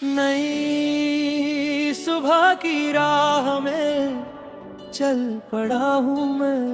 नई सुबह की राह में चल पड़ा हूँ मैं,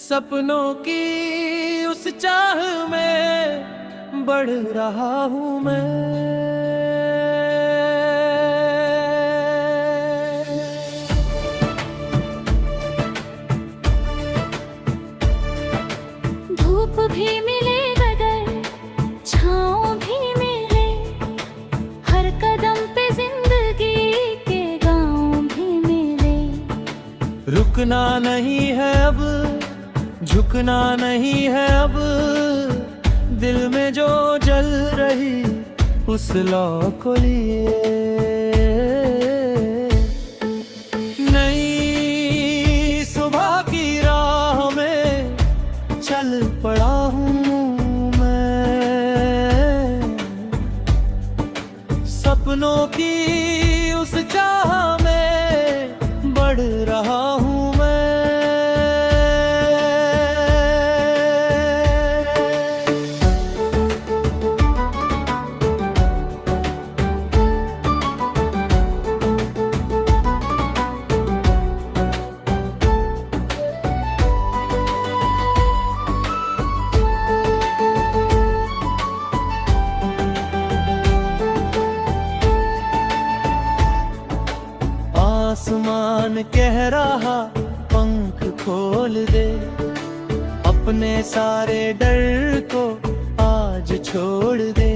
सपनों की उस चाह में बढ़ रहा हूँ मैं। धूप भी मिले गदर, छाँव भी मिले, हर कदम पे जिंदगी के गाँव भी मिले। रुकना नहीं है अब, झुकना नहीं है अब, दिल में जो जल रही उस लौ को लिए। नई सुबह की राह में चल पड़ा हूँ मैं, सपनों की उस चाह में बढ़ रहा हूँ मैं। आसमान कह रहा पंख खोल दे, अपने सारे डर को आज छोड़ दे।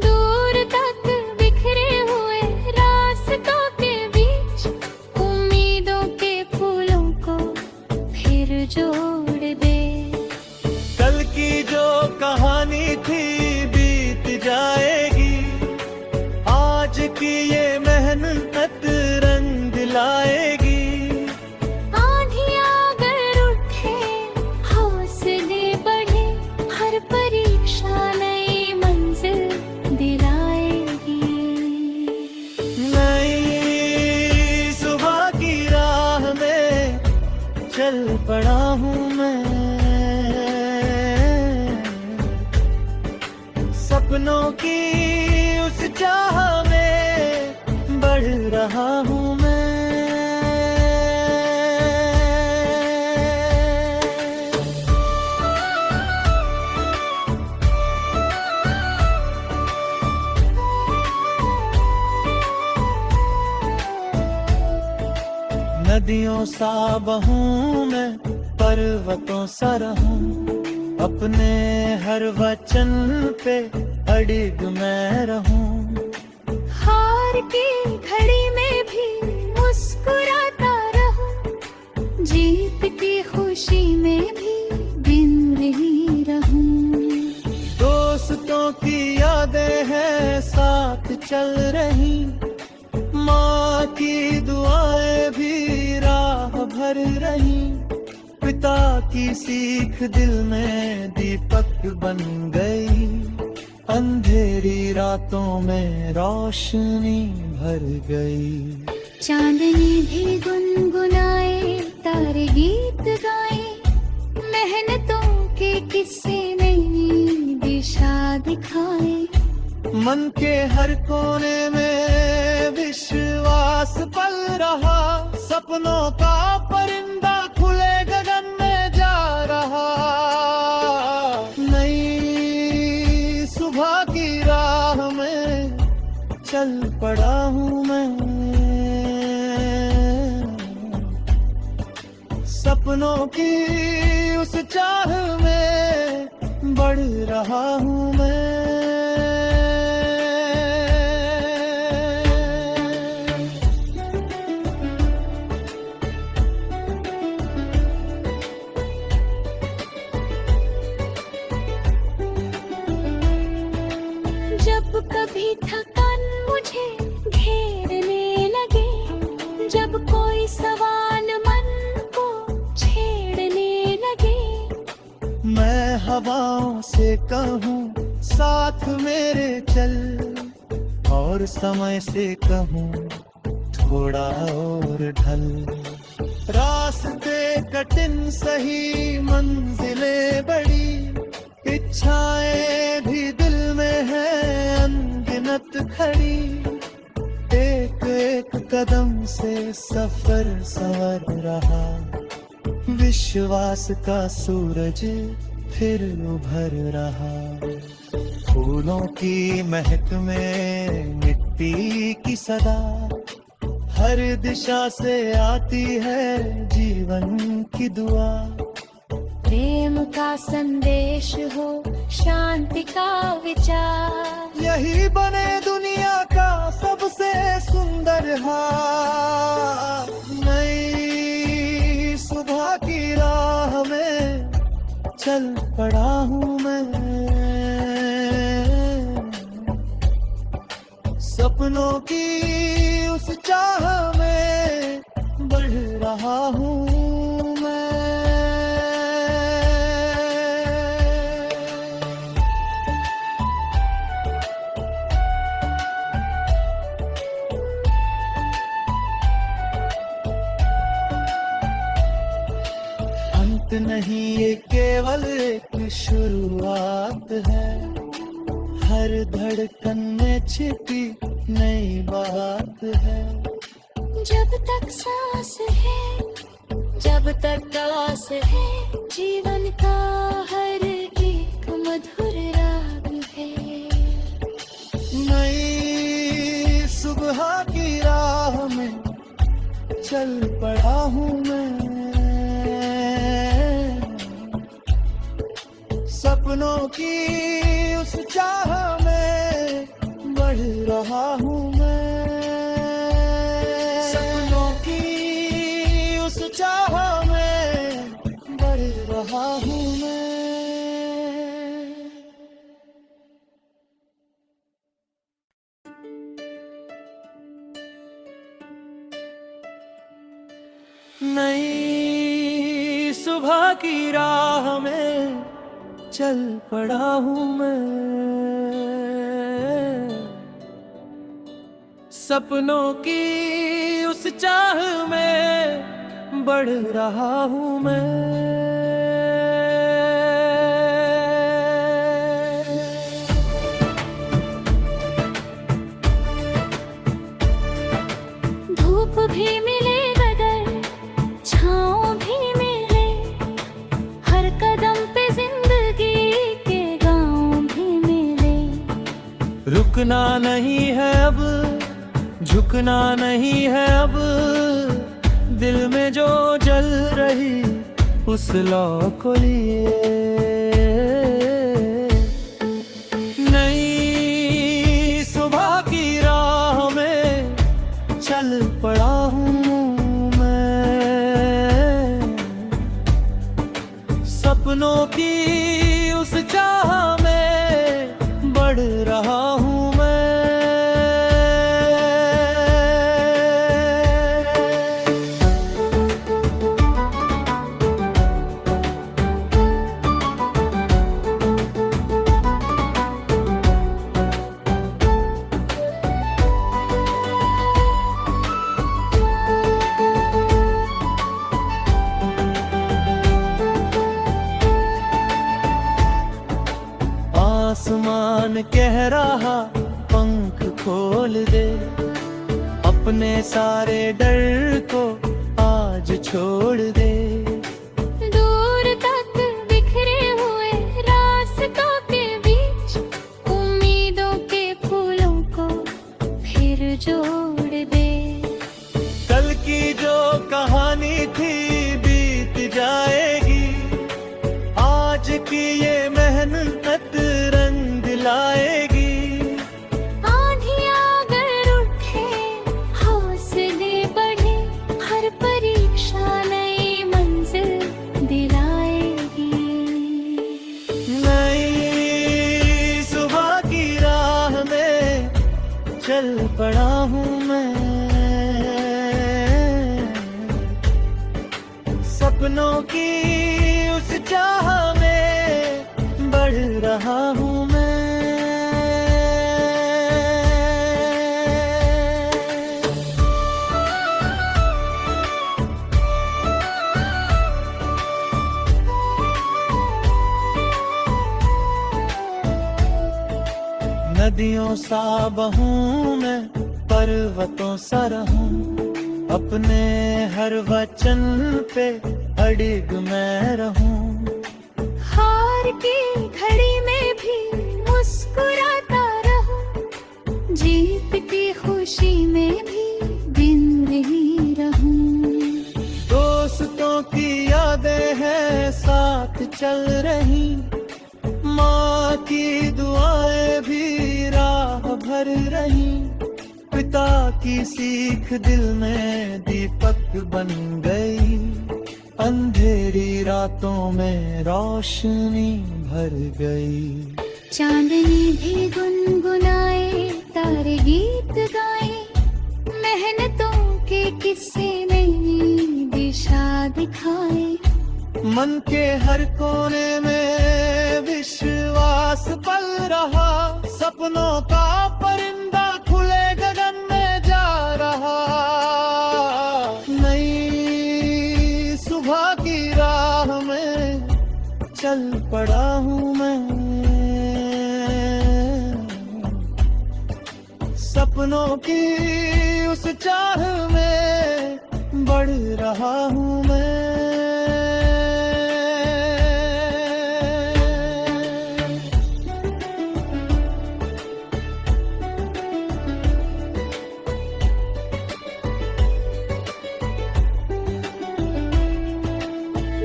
दूर तक बिखरे हुए रास्तों के बीच उम्मीदों के फूलों को फिर जोड़ दे। कल की जो कहानी थी बीत जाएगी, आज की ये मेहनत रंग लाएगी। आंधियां अगर उठे, हौसले बढ़े, हर परीक्षा नई मंजिल दिलाएगी। नई सुबह की राह में चल पड़ा हूँ मैं, सपनों की उस चाह में बढ़ रहा हूँ मैं। नदियों सा बहूं मैं, पर्वतों सा रहूं, अपने हर वचन पे अडिग मैं रहूं। हार की घड़ी में भी मुस्कुराता रहूं, जीत की खुशी में भी गिन रही रहूं। दोस्तों की यादें हैं साथ चल रही, माँ की दुआएं भी राह भर रही। पिता की सीख दिल में दीपक बन गई, अंधेरी रातों में रोशनी भर गई। चांदनी भी गुनगुनाए, तारे गीत गाए, मेहनतों के किस्से नई दिशा दिखाए। मन के हर कोने में विश्वास पल रहा, सपनों का परिंदा खुले गगन में जा रहा। नई सुबह की राह में चल पड़ा हूँ मैं, सपनों की उस चाह में बढ़ रहा हूँ मैं। जब कभी थकान मुझे घेरने लगे, जब कोई सवाल मन को छेड़ने लगे, मैं हवाओं से कहूँ साथ मेरे चल, और समय से कहूँ थोड़ा और ढल। रास्ते कठिन सही मंजिलें बड़ी, इच्छाएं खड़ी, एक एक कदम से सफर संवर रहा, विश्वास का सूरज फिर उभर रहा। फूलों की महक में मिट्टी की सदा, हर दिशा से आती है जीवन की दुआ। प्रेम का संदेश हो, शांति का विचार, यही बने दुनिया का सबसे सुंदर हाल। नई सुबह की राह में चल पड़ा हूँ मैं, सपनों की उस चाह में बढ़ रहा हूँ मैं। अंत नहीं, ये केवल एक शुरुआत है, हर धड़कन में छिपी नई बात है। जब तक सांस है, जब तक आस है, जीवन का हर एक मधुर राग है। नई सुबह की राह में चल पड़ा हूँ मैं, सपनों की उस चाह में बढ़ रहा हूँ मैं, सपनों की उस चाह में बढ़ रहा हूँ मैं। नई सुबह की राह में चल पड़ा हूँ मैं, सपनों की उस चाह में बढ़ रहा हूँ मैं। धूप भी मिले बदल, छाँव भी मिले, हर कदम पे जिंदगी के गाँव भी मिले। रुकना नहीं है अब, झुकना नहीं है अब, दिल में जो जल रही उस लौ को लिए। नई सुबह की राह में चल पड़ा हूँ मैं, सपनों की उस चाह में बढ़ रहा हूँ मैं। आसमान कह रहा पंख खोल दे, अपने सारे डर को आज छोड़ दे। दूर तक बिखरे हुए रास्तों के बीच, उम्मीदों के फूलों को फिर जोड़ दे। कल की जो कहानी थी बीत जाएगी, आज की ये मेहनत रंग लाएगी। आंधियाँ अगर उठे, हौसले बढ़े, हर परीक्षा नई मंजिल दिलाएगी। नई सुबह की राह में चल पड़ा हूँ मैं, सपनों की उस चाह में बढ़ रहा हूँ मैं। नदियों सा बहूं मैं, पर्वतों सा रहूं, अपने हर वचन पे अडिग मैं रहूं। हार की घड़ी में भी मुस्कुराता रहूं, जीत की खुशी में भी दिन रही रहूं। दोस्तों की यादें हैं साथ चल रही, माँ की दुआएं भी राह भर रही, पिता की सीख दिल में दीपक बन गई, अंधेरी रातों में रोशनी भर गई। चांदनी भी गुनगुनाए, तारे गीत गाए, मेहनतों के किस्से नई दिशा दिखाए। मन के हर कोने में विश्वास पल रहा, सपनों का परिंदा खुले गगन में जा रहा। नई सुबह की राह में चल पड़ा हूँ मैं, सपनों की उस चाह में बढ़ रहा हूँ मैं।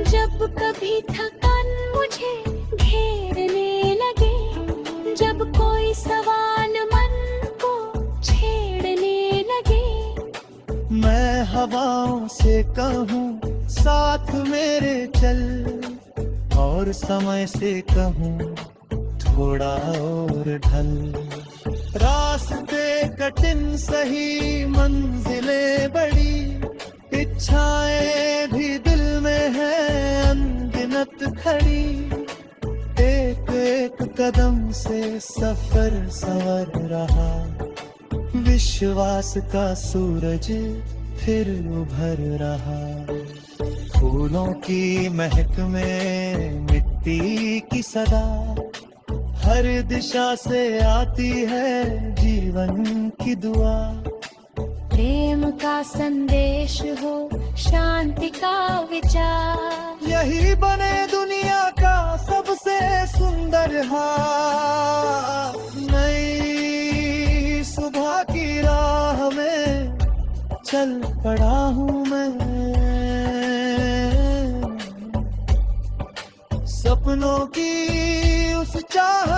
जब कभी थकान मुझे घेरने लगे, जब कोई सवाल मन को छेड़ने लगे, मैं हवाओं से कहूँ साथ मेरे चल, और समय से कहूँ थोड़ा और ढल। रास्ते कठिन सही मंजिलें बड़ी, इच्छाएं भी दिल में है अनगिनत खड़ी, एक एक कदम से सफर संवर रहा, विश्वास का सूरज फिर उभर रहा। फूलों की महक में मिट्टी की सदा, हर दिशा से आती है जीवन की दुआ। प्रेम का संदेश हो, शांति का विचार, यही बने दुनिया का सबसे सुंदर हाल। नई सुबह की राह में चल पड़ा हूँ मैं, सपनों की उस चाह